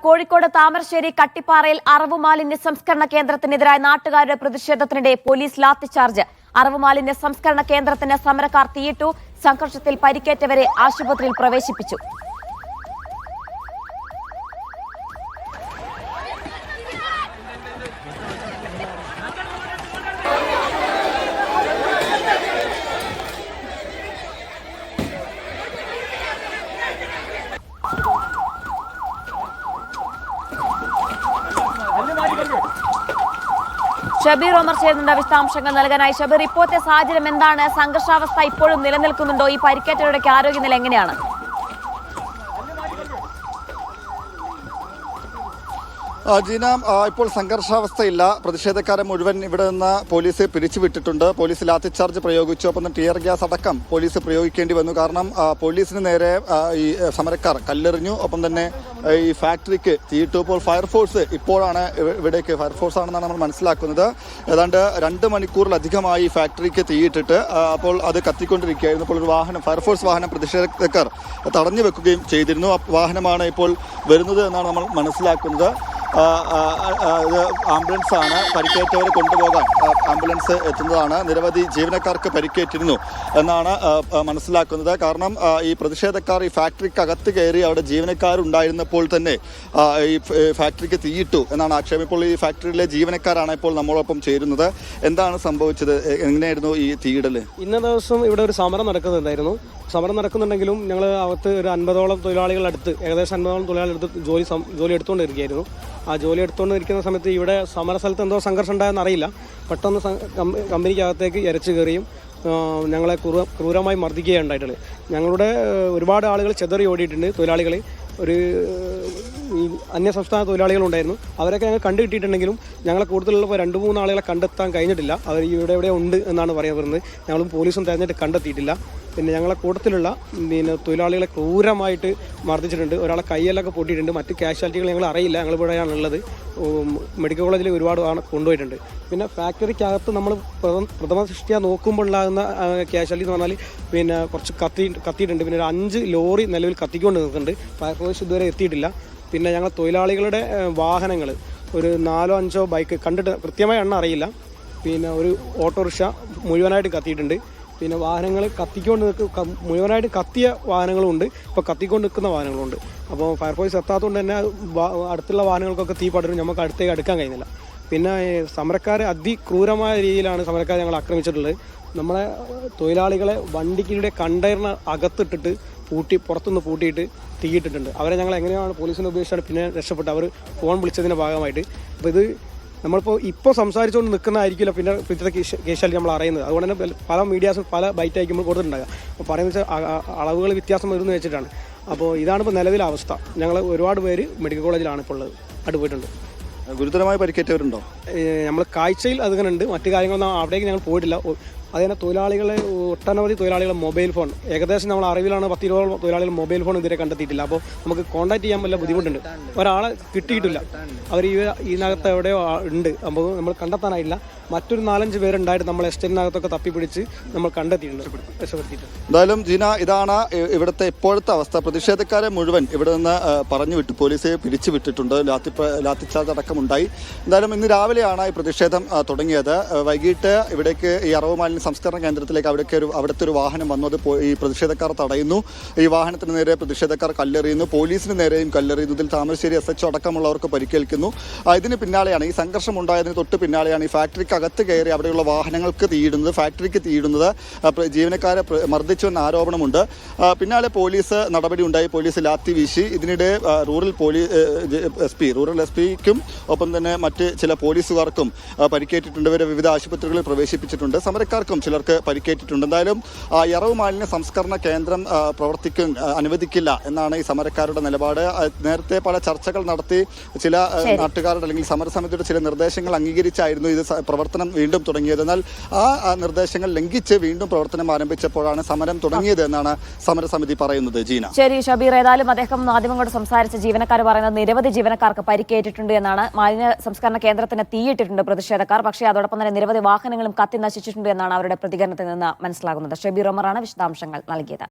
കോഴിക്കോട് താമരശ്ശേരി കട്ടിപ്പാറയിൽ അറവ് മാലിന്യ സംസ്കരണ കേന്ദ്രത്തിനെതിരായ നാട്ടുകാരുടെ പ്രതിഷേധത്തിനിടെ പോലീസ് ലാത്തിചാർജ്. അറവ് മാലിന്യ സംസ്കരണ കേന്ദ്രത്തിന് സമരക്കാർ തീയിട്ടു. സംഘർഷത്തിൽ പരിക്കേറ്റവരെ ആശുപത്രിയിൽ പ്രവേശിപ്പിച്ചു. ഷബീർ ഒമർ ചേരുന്നുണ്ട് വിശദാംശങ്ങൾ നൽകാനായി. ഷബീർ, ഇപ്പോഴത്തെ സാഹചര്യം എന്താണ്? സംഘർഷാവസ്ഥ ഇപ്പോഴും നിലനിൽക്കുന്നുണ്ടോ? ഈ പരിക്കേറ്റവരുടെയൊക്കെ ആരോഗ്യനില എങ്ങനെയാണ്? ജീന, ഇപ്പോൾ സംഘർഷാവസ്ഥയില്ല. പ്രതിഷേധക്കാരെ മുഴുവൻ ഇവിടെ നിന്ന് പോലീസ് പിരിച്ചുവിട്ടിട്ടുണ്ട്. പോലീസ് ലാത്തിച്ചാർജ് പ്രയോഗിച്ചു. ഒപ്പം ടിയർ ഗ്യാസ് അടക്കം പോലീസ് പ്രയോഗിക്കേണ്ടി വന്നു. കാരണം പോലീസിന് നേരെ ഈ സമരക്കാർ കല്ലെറിഞ്ഞു. ഒപ്പം തന്നെ ഈ ഫാക്ടറിക്ക് തീയിട്ടു. ഇപ്പോൾ ഫയർഫോഴ്സ് ഇപ്പോഴാണ് ഇവിടേക്ക് ഫയർഫോഴ്സ് ആണെന്നാണ് നമ്മൾ മനസ്സിലാക്കുന്നത്. ഏതാണ്ട് 2 മണിക്കൂറിലധികമായി ഫാക്ടറിക്ക് തീയിട്ടിട്ട് അപ്പോൾ അത് കത്തിക്കൊണ്ടിരിക്കുകയായിരുന്നു. ഇപ്പോൾ ഒരു വാഹനം, ഫയർഫോഴ്സ് വാഹനം പ്രതിഷേധക്കാർ തടഞ്ഞു വെക്കുകയും ചെയ്തിരുന്നു. ആ വാഹനമാണ് ഇപ്പോൾ വരുന്നത് എന്നാണ് നമ്മൾ മനസ്സിലാക്കുന്നത്. ആംബുലൻസ് ആണ്. പരിക്കേറ്റവരെ കൊണ്ടുപോകാൻ ആംബുലൻസ് എത്തുന്നതാണ്. നിരവധി ജീവനക്കാർക്ക് പരിക്കേറ്റിരുന്നു എന്നാണ് മനസ്സിലാക്കുന്നത്. കാരണം ഈ പ്രതിഷേധക്കാർ ഈ ഫാക്ടറിക്കകത്ത് കയറി അവിടെ ജീവനക്കാരുണ്ടായിരുന്നപ്പോൾ തന്നെ ഈ ഫാക്ടറിക്ക് തീയിട്ടു എന്നാണ് ആക്ഷേപം. ഇപ്പോൾ ഈ ഫാക്ടറിയിലെ ജീവനക്കാരാണ് ഇപ്പോൾ നമ്മളോടൊപ്പം ചേരുന്നത്. എന്താണ് സംഭവിച്ചത്? എങ്ങനെയായിരുന്നു ഈ തീയിടൽ? ഇന്ന ദിവസം ഇവിടെ ഒരു സമരം നടക്കുന്നുണ്ടായിരുന്നു. സമരം നടക്കുന്നുണ്ടെങ്കിലും ഞങ്ങൾ അകത്ത് ഒരു 50ഓളം തൊഴിലാളികളടുത്ത്, ഏകദേശം 50ഓളം തൊഴിലാളികളടുത്ത് ജോലി എടുത്തുകൊണ്ടിരിക്കുകയായിരുന്നു. ആ ജോലി എടുത്തുകൊണ്ടിരിക്കുന്ന സമയത്ത് ഇവിടെ സമരസ്ഥലത്ത് എന്തോ സംഘർഷം ഉണ്ടായെന്ന് അറിയില്ല. പെട്ടെന്ന് കമ്പനിക്കകത്തേക്ക് ഇരച്ചു കയറിയും ഞങ്ങളെ ക്രൂരമായി മർദ്ദിക്കുകയാണ് ഉണ്ടായിട്ടുള്ളത്. ഞങ്ങളുടെ ഒരുപാട് ആളുകൾ ചെതറി ഓടിയിട്ടുണ്ട്. തൊഴിലാളികൾ ഈ അന്യസംസ്ഥാന തൊഴിലാളികളുണ്ടായിരുന്നു. അവരൊക്കെ ഞങ്ങൾ കണ്ടുകിട്ടിയിട്ടുണ്ടെങ്കിലും ഞങ്ങളെ കൂടുതലുള്ള 2-3 ആളുകളെ കണ്ടെത്താൻ കഴിഞ്ഞിട്ടില്ല. അവർ ഇവിടെ ഉണ്ട് എന്നാണ് പറയുന്നത്. ഞങ്ങളും പോലീസും തിരഞ്ഞിട്ട് കണ്ടെത്തിയിട്ടില്ല. പിന്നെ ഞങ്ങളെ കൂട്ടത്തിലുള്ള തൊഴിലാളികളെ ക്രൂരമായിട്ട് മർദ്ദിച്ചിട്ടുണ്ട്. ഒരാളെ കയ്യെല്ലൊക്കെ പൊട്ടിയിട്ടുണ്ട്. മറ്റ് കാഷ്വാലിറ്റികൾ ഞങ്ങൾ അറിയില്ല. ഞങ്ങളിവിടെയാണുള്ളത്. മെഡിക്കൽ കോളേജിൽ ഒരുപാട് കൊണ്ടുപോയിട്ടുണ്ട്. പിന്നെ ഫാക്ടറിക്കകത്ത് നമ്മൾ പ്രഥമ ദൃഷ്ടിയ നോക്കുമ്പോൾ ഉണ്ടാകുന്ന കാഷ്വാലിറ്റി എന്ന് പറഞ്ഞാൽ പിന്നെ കുറച്ച് കത്തിയിട്ടുണ്ട്. പിന്നെ ഒരു 5 ലോറി നിലവിൽ കത്തിക്കൊണ്ട് നിൽക്കുന്നുണ്ട്. ഫയർഫോഴ്സ് ഇതുവരെ എത്തിയിട്ടില്ല. പിന്നെ ഞങ്ങൾ തൊഴിലാളികളുടെ വാഹനങ്ങൾ ഒരു 4-5 ബൈക്ക് കണ്ടിട്ട് കൃത്യമായ എണ്ണം അറിയില്ല. പിന്നെ ഒരു ഓട്ടോറിക്ഷ മുഴുവനായിട്ട് കത്തിയിട്ടുണ്ട്. പിന്നെ വാഹനങ്ങൾ മുഴുവനായിട്ട് കത്തിയ വാഹനങ്ങളുമുണ്ട്. ഇപ്പോൾ കത്തിക്കൊണ്ട് നിൽക്കുന്ന വാഹനങ്ങളുണ്ട്. അപ്പോൾ ഫയർഫോഴ്സ് എത്താത്തതുകൊണ്ട് തന്നെ അടുത്തുള്ള വാഹനങ്ങൾക്കൊക്കെ തീ പടരും. നമുക്ക് അടുത്തേക്ക് അടുക്കാൻ കഴിയുന്നില്ല. പിന്നെ സമരക്കാരെ അതിക്രൂരമായ രീതിയിലാണ് സമരക്കാരെ ഞങ്ങൾ ആക്രമിച്ചിട്ടുള്ളത്. നമ്മളെ തൊഴിലാളികളെ വണ്ടിക്കിടെ കണ്ടെയ്നർ അകത്തിട്ടിട്ട് പുറത്തുനിന്ന് പൂട്ടിയിട്ട് തീയിട്ടിട്ടുണ്ട്. അവരെ ഞങ്ങൾ എങ്ങനെയാണ് പോലീസിനെ ഉപയോഗിച്ചാണ് പിന്നെ രക്ഷപ്പെട്ടത്. അവർ ഫോൺ വിളിച്ചതിൻ്റെ ഭാഗമായിട്ട്. അപ്പോൾ ഇത് നമ്മളിപ്പോൾ സംസാരിച്ചുകൊണ്ട് നിൽക്കുന്നതായിരിക്കില്ല പിന്നെ പിറ്റത്തെ കേസായിട്ട് നമ്മൾ അറിയുന്നത്. അതുകൊണ്ട് തന്നെ പല മീഡിയാസും പല ബൈറ്റ് അയക്കുമ്പോൾ കൊടുത്തിട്ടുണ്ടാകുക. അപ്പോൾ പറയുന്നത് അളവുകൾ വ്യത്യാസം വരുന്നു വെച്ചിട്ടാണ്. അപ്പോൾ ഇതാണിപ്പോൾ നിലവിലെ അവസ്ഥ. ഞങ്ങൾ ഒരുപാട് പേര് മെഡിക്കൽ കോളേജിലാണ് ഇപ്പോൾ ഉള്ളത്. ആയിട്ട് പോയിട്ടുണ്ട്. ഗുരുതരമായി പരിക്കേറ്റവരുണ്ടോ? നമ്മൾ കാഴ്ചയിൽ അതിങ്ങനെ ഉണ്ട്. മറ്റു കാര്യങ്ങളൊന്നും അവിടേക്ക് ഞങ്ങൾ പോയിട്ടില്ല. അതുതന്നെ ഒട്ടനവധി തൊഴിലാളികളെ മൊബൈൽ ഫോൺ, ഏകദേശം നമ്മൾ അറിവിലാണ് 10-20 തൊഴിലാളികൾ മൊബൈൽ ഫോൺ ഇതുവരെ കണ്ടെത്തിയിട്ടില്ല. അപ്പോൾ നമുക്ക് കോൺടാക്ട് ചെയ്യാൻ വല്ല ബുദ്ധിമുട്ടുണ്ട്. ഒരാളെ കിട്ടിയിട്ടില്ല. അവർ ഇതിനകത്ത് എവിടെയോ ഉണ്ട്. അപ്പോൾ നമ്മൾ കണ്ടെത്താനായില്ല. മറ്റൊരു 4-5 പേരുണ്ടായിട്ട് നമ്മൾ എസ്റ്റേറ്റിനകത്തൊക്കെ തപ്പിപ്പിടിച്ച് നമ്മൾ രക്ഷപ്പെടുത്തിയിട്ടുണ്ട്. എന്തായാലും ജീന, ഇതാണ് ഇവിടുത്തെ ഇപ്പോഴത്തെ അവസ്ഥ. പ്രതിഷേധക്കാരെ മുഴുവൻ ഇവിടെ നിന്ന് പറഞ്ഞു വിട്ടു. പോലീസ് പിരിച്ചു വിട്ടിട്ടുണ്ട്. ലാത്തിച്ചാർജ് അടക്കമുണ്ടായി. എന്തായാലും ഇന്ന് രാവിലെയാണ് ഈ പ്രതിഷേധം തുടങ്ങിയത്. വൈകിട്ട് ഇവിടേക്ക് ഈ അറവ് മാലിന്യ സംസ്കരണ കേന്ദ്രത്തിലേക്ക് അവിടുത്തെ ഒരു വാഹനം വന്നു. അത് ഈ പ്രതിഷേധക്കാർ തടയുന്നു. ഈ വാഹനത്തിന് നേരെ പ്രതിഷേധക്കാർ കല്ലെറിയുന്നു. പോലീസിന് നേരെയും കല്ലെറിയുന്നു. ഇതിൽ താമരശ്ശേരി SHO അടക്കമുള്ളവർക്ക് പരിക്കേൽക്കുന്നു. ഇതിന് പിന്നാലെയാണ്, ഈ സംഘർഷം ഉണ്ടായതിന് തൊട്ട് പിന്നാലെയാണ് ഈ ഫാക്ടറിക്കകത്ത് കയറി അവിടെയുള്ള വാഹനങ്ങൾക്ക് തീയിടുന്നത്, ഫാക്ടറിക്ക് തീയിടുന്നത്. ജീവനക്കാരെ മർദ്ദിച്ചുവെന്ന ആരോപണമുണ്ട്. പിന്നാലെ പോലീസ് നടപടി ഉണ്ടായി. പോലീസ് ലാത്തി വീശി. ഇതിനിടെ റൂറൽ SP-ക്കും ഒപ്പം തന്നെ മറ്റ് ചില പോലീസുകാർക്കും പരിക്കേറ്റിട്ടുണ്ട്. ഇവരെ വിവിധ ആശുപത്രികളിൽ പ്രവേശിപ്പിച്ചിട്ടുണ്ട്. സമരക്കാർക്കും ചിലർക്ക് പരിക്കേറ്റിട്ടുണ്ട്. എന്തായാലും അറവ് മാലിന്യ സംസ്കരണ കേന്ദ്രം അനുവദിക്കില്ല എന്നാണ് ഈ സമരക്കാരുടെ നിലപാട്. നേരത്തെ പല ചർച്ചകൾ നടത്തി ചില നാട്ടുകാരുടെ അല്ലെങ്കിൽ സമരസമിതിയുടെ ചില നിർദ്ദേശങ്ങൾ അംഗീകരിച്ചായിരുന്നു ഇത് പ്രവർത്തനം വീണ്ടും തുടങ്ങിയത്. എന്നാൽ ആ നിർദ്ദേശങ്ങൾ ലംഘിച്ച് വീണ്ടും പ്രവർത്തനം ആരംഭിച്ചപ്പോഴാണ് സമരം തുടങ്ങിയത് എന്നാണ് സമരസമിതി പറയുന്നത്. ജീന, ശരി ഷബീർ. ഏതായാലും അദ്ദേഹം മാധ്യമങ്ങളോട് സംസാരിച്ച ജീവനക്കാർ പറയുന്നത് നിരവധി ജീവനക്കാർക്ക് പരിക്കേറ്റിട്ടുണ്ട് എന്നാണ്. മാലിന്യ സംസ്കരണ കേന്ദ്രത്തിന് തീയിട്ടിട്ടുണ്ട് പ്രതിഷേധക്കാർ. പക്ഷേ അതോടൊപ്പം തന്നെ നിരവധി വാഹനങ്ങളും കത്തി നശിച്ചിട്ടുണ്ട് എന്നാണ് അവരുടെ പ്രതികരണത്തിൽ നിന്ന് മനസ്സിലാകുന്നത്. ഷബീർ ഒമറാണ് വിശദാംശങ്ങൾ നൽകിയത്.